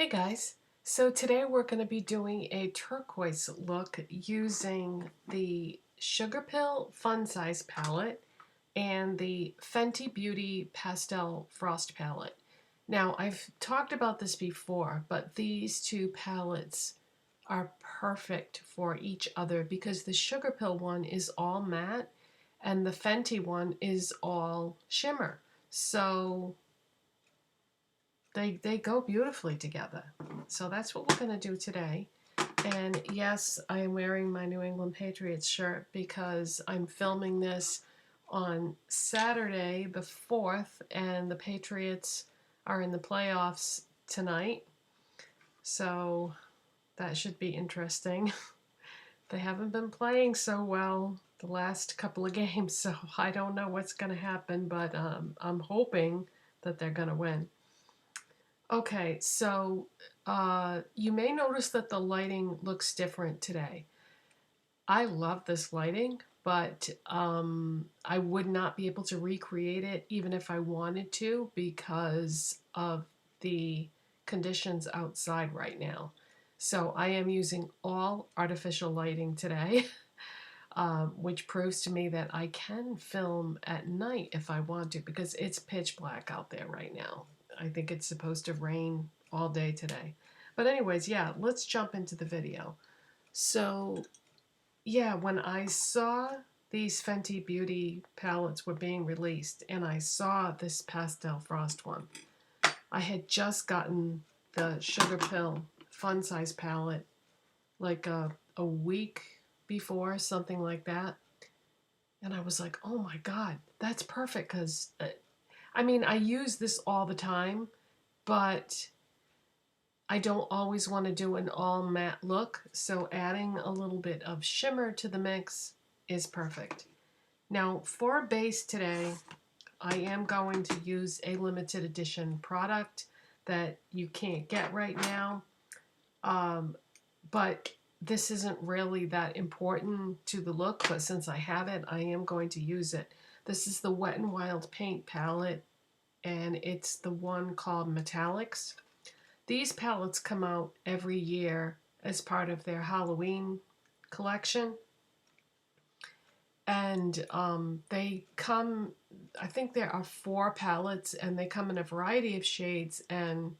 Hey guys, so today we're going to be doing a turquoise look using the Sugarpill Fun Size palette and the Fenty Beauty Pastel Frost palette. Now I've talked about this before, but these two palettes are perfect for each other because the Sugarpill one is all matte and the Fenty one is all shimmer. So they go beautifully together. So that's what we're going to do today. And yes, I am wearing my New England Patriots shirt because I'm filming this on Saturday the 4th and the Patriots are in the playoffs tonight. So that should be interesting. They haven't been playing so well the last couple of games, so I don't know what's going to happen, but I'm hoping that they're going to win. Okay, so you may notice that the lighting looks different today. I love this lighting, but I would not be able to recreate it even if I wanted to because of the conditions outside right now. So I am using all artificial lighting today, which proves to me that I can film at night if I want to because it's pitch black out there right now. I think it's supposed to rain all day today. But anyways, yeah, let's jump into the video. So yeah, when I saw these Fenty Beauty palettes were being released and I saw this Pastel Frost one, I had just gotten the Sugarpill Fun Size palette like a week before, something like that. And I was like, oh my God, that's perfect because, I mean, I use this all the time, but I don't always want to do an all matte look, so adding a little bit of shimmer to the mix is perfect. Now for base today, I am going to use a limited edition product that you can't get right now, but this isn't really that important to the look, but since I have it, I am going to use it. This is the Wet n Wild paint palette, and it's the one called Metallics. These palettes come out every year as part of their Halloween collection. And they come, I think there are 4 palettes, and they come in a variety of shades, and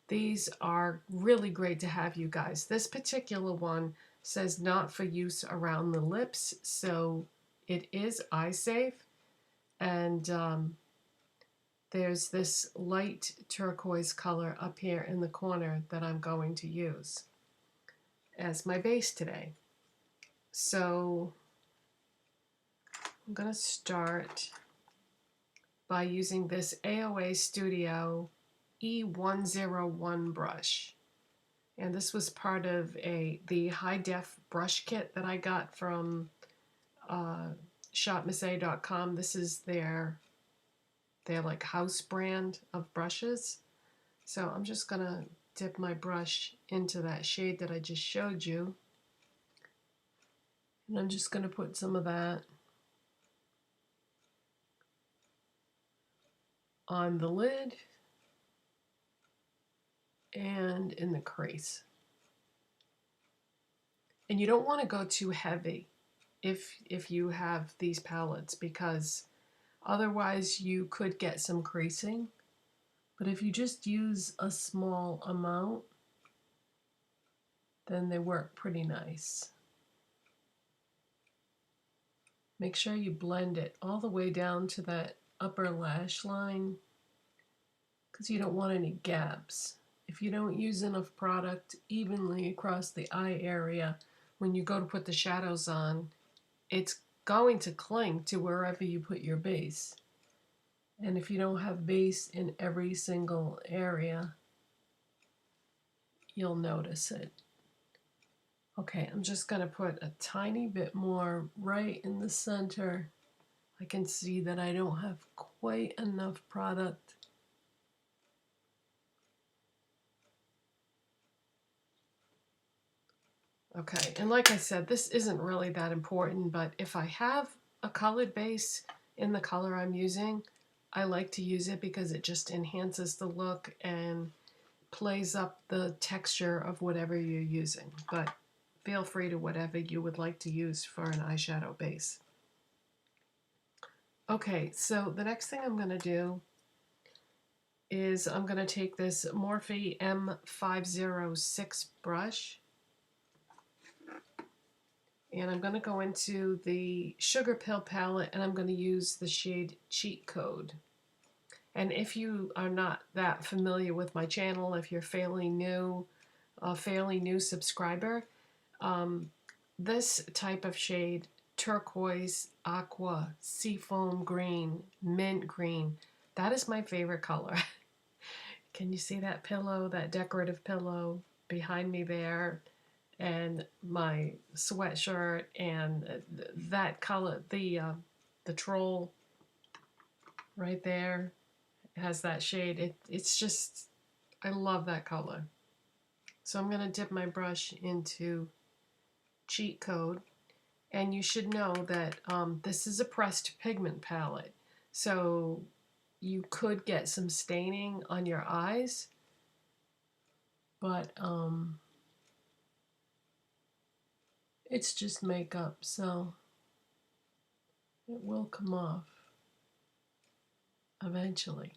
these are really great to have, you guys. This particular one says not for use around the lips, so it is eye safe. And there's this light turquoise color up here in the corner that I'm going to use as my base today. So I'm going to start by using this AOA Studio E101 brush. And this was part of the high def brush kit that I got from shopmissay.com. This is their like house brand of brushes. So I'm just gonna dip my brush into that shade that I just showed you. And I'm just gonna put some of that on the lid and in the crease. And you don't want to go too heavy if you have these palettes, because otherwise you could get some creasing. But if you just use a small amount, then they work pretty nice. Make sure you blend it all the way down to that upper lash line because you don't want any gaps. If you don't use enough product evenly across the eye area, when you go to put the shadows on, it's going to cling to wherever you put your base. And if you don't have base in every single area, you'll notice it. Okay, I'm just going to put a tiny bit more right in the center. I can see that I don't have quite enough product. Okay, and like I said, this isn't really that important, but if I have a colored base in the color I'm using, I like to use it because it just enhances the look. And plays up the texture of whatever you're using, but feel free to whatever you would like to use for an eyeshadow base. Okay, so the next thing I'm going to do is I'm going to take this Morphe M506 brush, and I'm going to go into the Sugarpill palette, and I'm going to use the shade Cheat Code. And if you are not that familiar with my channel, if you're fairly new, a fairly new subscriber, this type of shade, turquoise, aqua, seafoam green, mint green, that is my favorite color. Can you see that pillow, that decorative pillow behind me there? And my sweatshirt, and that color, the troll right there has that shade. It's just, I love that color. So I'm going to dip my brush into Cheat Code. And you should know that this is a pressed pigment palette. So you could get some staining on your eyes, but it's just makeup, so it will come off eventually.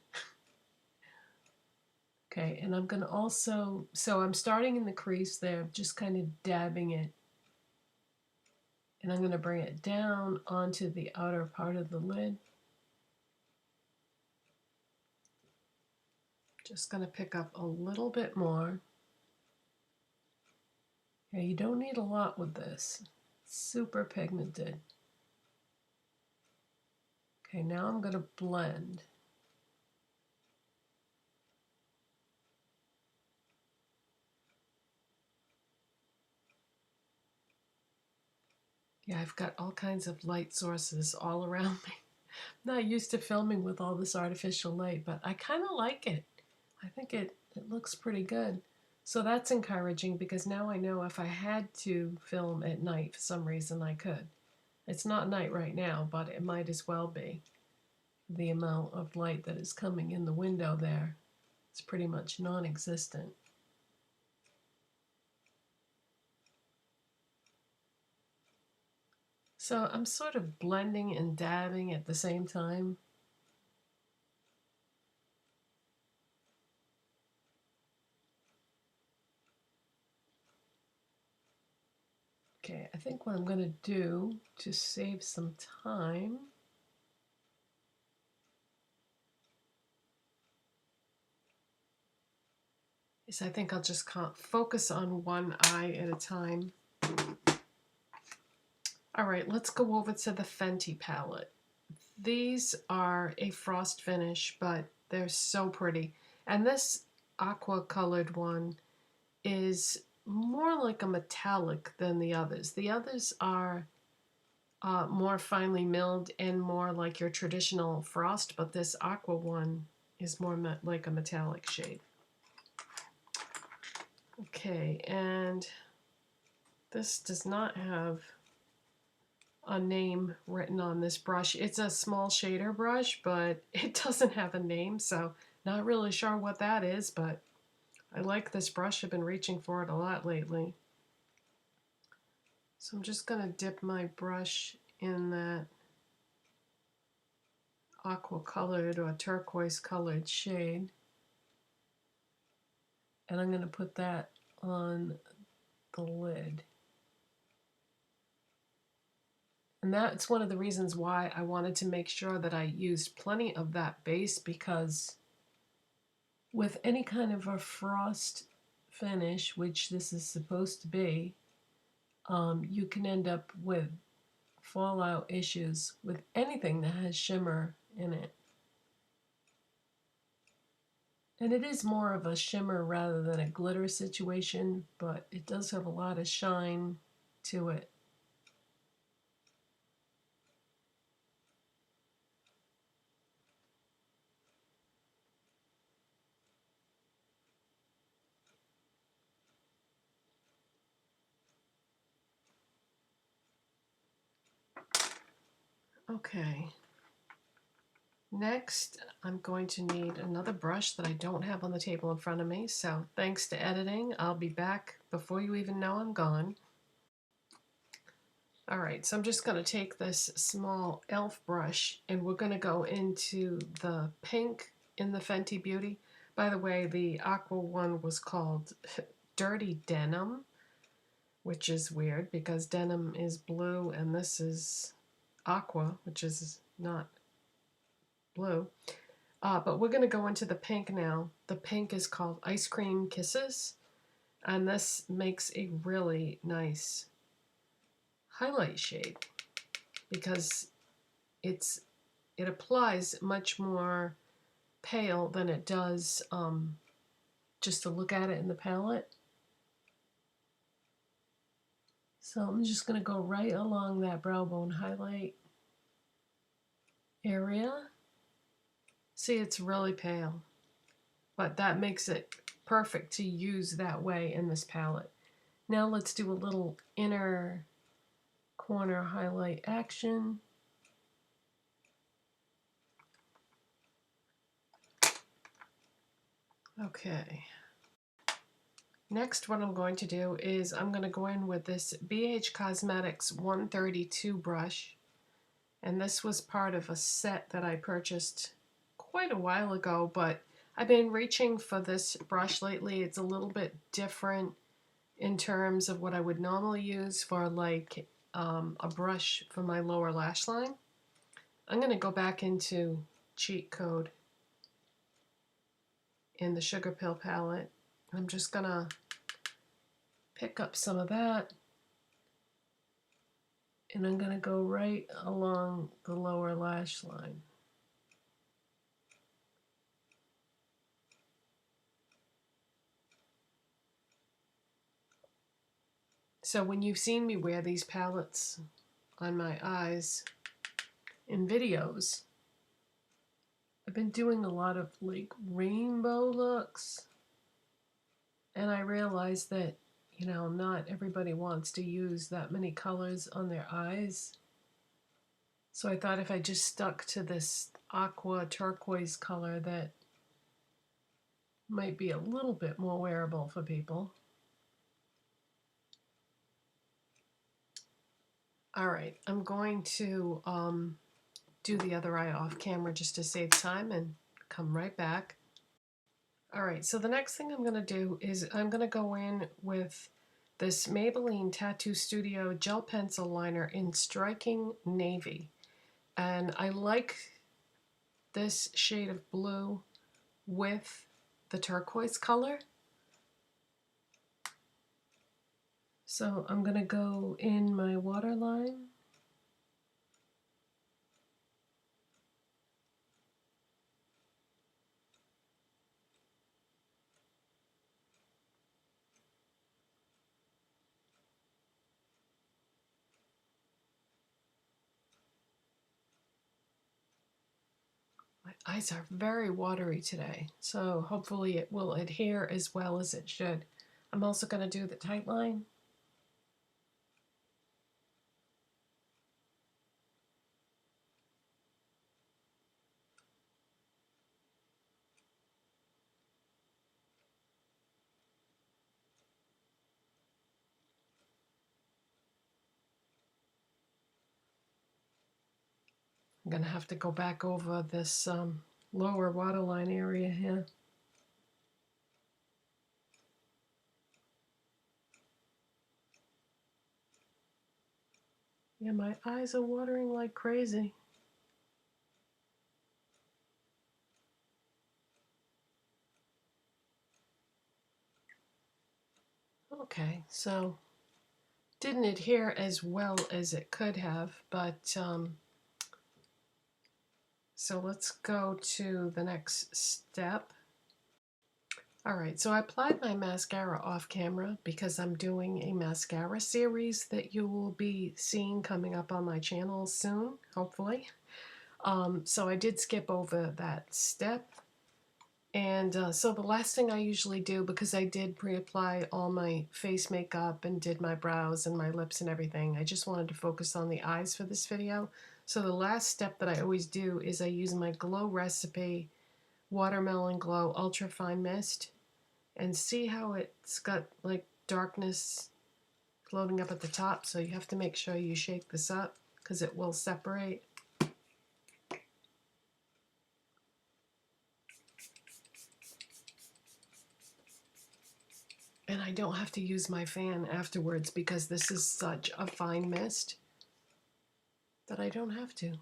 Okay, and I'm going to also, so I'm starting in the crease there, just kind of dabbing it. And I'm going to bring it down onto the outer part of the lid. Just going to pick up a little bit more. Yeah, you don't need a lot with this. Super pigmented. Okay, now I'm going to blend. Yeah, I've got all kinds of light sources all around me. I'm not used to filming with all this artificial light, but I kind of like it. I think it looks pretty good. So that's encouraging, because now I know if I had to film at night for some reason, I could. It's not night right now, but it might as well be. The amount of light that is coming in the window there is pretty much non-existent. So I'm sort of blending and dabbing at the same time. Okay, I think what I'm going to do to save some time is I think I'll just focus on one eye at a time. All right, let's go over to the Fenty palette. These are a frost finish, but they're so pretty. And this aqua colored one is more like a metallic than the others. The others are more finely milled and more like your traditional frost, but this aqua one is more like a metallic shade. Okay, and this does not have a name written on this brush. It's a small shader brush, but it doesn't have a name, so not really sure what that is, but I like this brush. I've been reaching for it a lot lately. So I'm just going to dip my brush in that aqua colored or turquoise colored shade, and I'm going to put that on the lid. And that's one of the reasons why I wanted to make sure that I used plenty of that base, because with any kind of a frost finish, which this is supposed to be, you can end up with fallout issues with anything that has shimmer in it. And it is more of a shimmer rather than a glitter situation, but it does have a lot of shine to it. Okay. Next, I'm going to need another brush that I don't have on the table in front of me, so thanks to editing, I'll be back before you even know I'm gone. Alright, so I'm just going to take this small e.l.f. brush and we're going to go into the pink in the Fenty Beauty. By the way, the aqua one was called Dirty Denim, which is weird because denim is blue and this is aqua, which is not blue. But we're going to go into the pink now. The pink is called Ice Cream Kisses, and this makes a really nice highlight shade because it applies much more pale than it does just to look at it in the palette. So I'm just going to go right along that brow bone highlight area. See, it's really pale, but that makes it perfect to use that way in this palette. Now let's do a little inner corner highlight action. Okay. Next, what I'm going to do is I'm going to go in with this BH Cosmetics 132 brush. And this was part of a set that I purchased quite a while ago, but I've been reaching for this brush lately. It's a little bit different in terms of what I would normally use for like a brush for my lower lash line. I'm going to go back into Cheat Code in the Sugarpill palette. I'm just going to pick up some of that and I'm going to go right along the lower lash line. So when you've seen me wear these palettes on my eyes in videos, I've been doing a lot of like rainbow looks, and I realized that, you know, not everybody wants to use that many colors on their eyes. So I thought if I just stuck to this aqua turquoise color, that might be a little bit more wearable for people. All right, I'm going to do the other eye off camera just to save time and come right back. All right, so the next thing I'm going to do is I'm going to go in with this Maybelline Tattoo Studio Gel Pencil Liner in Striking Navy. And I like this shade of blue with the turquoise color. So I'm going to go in my waterline. My eyes are very watery today, so hopefully it will adhere as well as it should. I'm also going to do the tight line. I'm going to have to go back over this lower waterline area here. Yeah, my eyes are watering like crazy. Okay, so didn't adhere as well as it could have, but so let's go to the next step. All right, so I applied my mascara off camera because I'm doing a mascara series that you will be seeing coming up on my channel soon, hopefully. So I did skip over that step. And so the last thing I usually do, because I did pre-apply all my face makeup and did my brows and my lips and everything, I just wanted to focus on the eyes for this video. So the last step that I always do is I use my Glow Recipe Watermelon Glow Ultra Fine Mist, and see how it's got like darkness floating up at the top, so you have to make sure you shake this up because it will separate. And I don't have to use my fan afterwards because this is such a fine mist that I don't have to.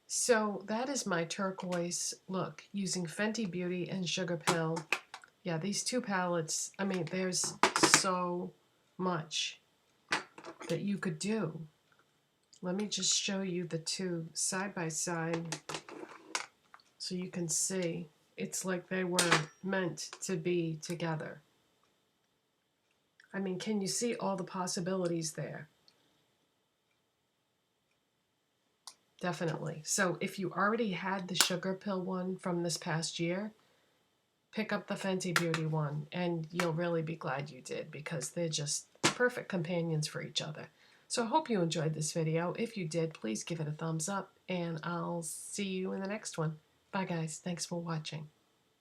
So that is my turquoise look using Fenty Beauty and Sugarpill. Yeah, these two palettes, I mean, there's so much that you could do. Let me just show you the two side by side so you can see. It's like they were meant to be together. I mean, can you see all the possibilities there? Definitely. So if you already had the Sugarpill one from this past year, pick up the Fenty Beauty one, and you'll really be glad you did because they're just perfect companions for each other. So I hope you enjoyed this video. If you did, please give it a thumbs up, and I'll see you in the next one. Bye guys. Thanks for watching.